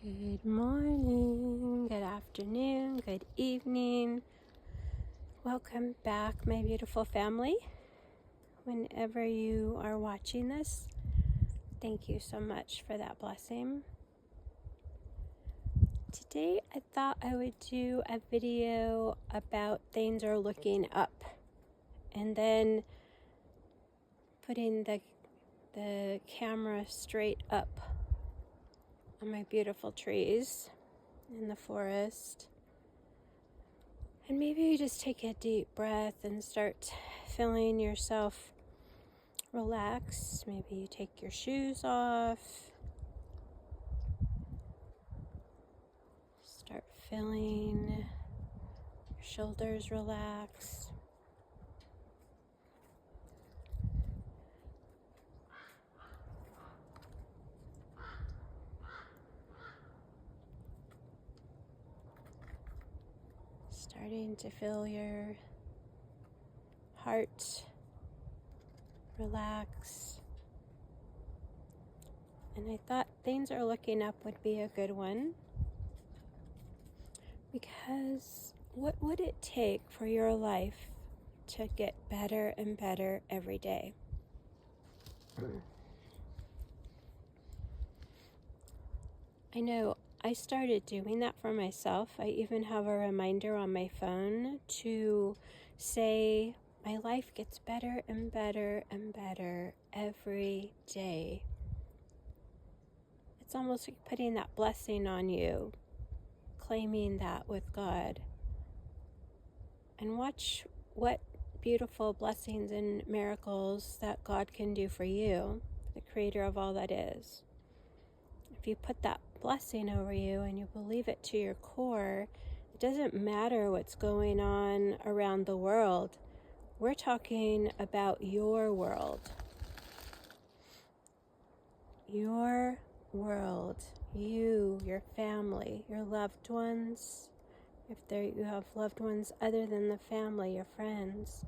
Good morning, good afternoon, good evening. Welcome back, my beautiful family. Whenever you are watching this, thank you so much for that blessing. Today, I thought I would do a video about things are looking up and then putting the camera straight up on my beautiful trees in the forest. And maybe you just take a deep breath and start feeling yourself relax. Maybe you take your shoes off. Start feeling your shoulders relax. Starting to feel your heart relax. And I thought things are looking up would be a good one, because what would it take for your life to get better and better every day? I know I started doing that for myself. I even have a reminder on my phone to say my life gets better and better and better every day. It's almost like putting that blessing on you, claiming that with God. And watch what beautiful blessings and miracles that God can do for you, the creator of all that is. If you put that blessing over you and you believe it to your core, it doesn't matter what's going on around the world. We're talking about your world. Your world. You, your family, your loved ones. If you have loved ones other than the family, your friends.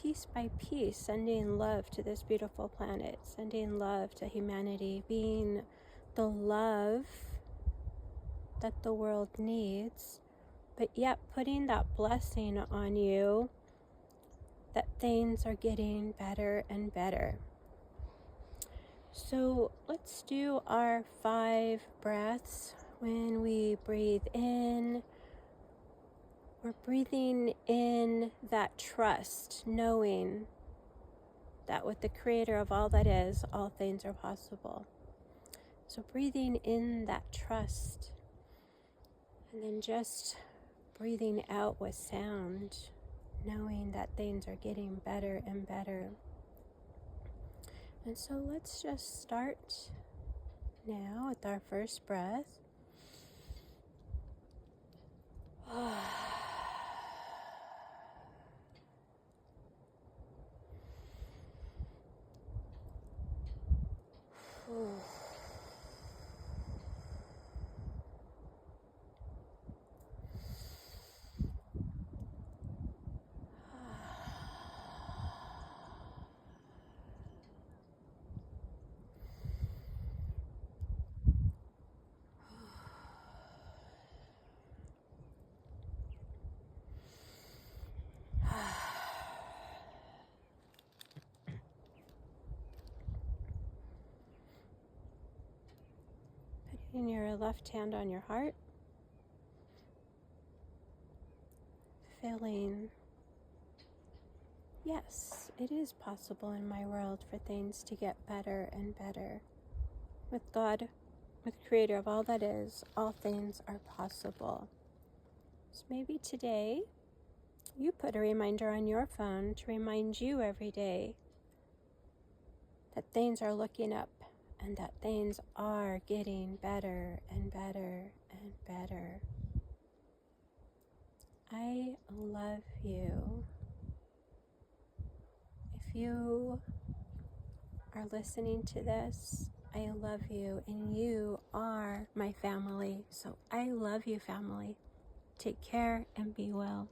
Piece by piece, sending love to this beautiful planet, sending love to humanity, being the love that the world needs, but yet putting that blessing on you that things are getting better and better. So let's do our 5 breaths. When we breathe in, we're breathing in that trust, knowing that with the creator of all that is, all things are possible. So breathing in that trust, and then just breathing out with sound, knowing that things are getting better and better. And so let's just start now with our first breath. Putting your left hand on your heart, feeling, yes, it is possible in my world for things to get better and better. With God, with the creator of all that is, all things are possible. So maybe today, you put a reminder on your phone to remind you every day that things are looking up and that things are getting better and better and better. I love you. If you are listening to this, I love you, and you are my family. So I love you, family. Take care and be well.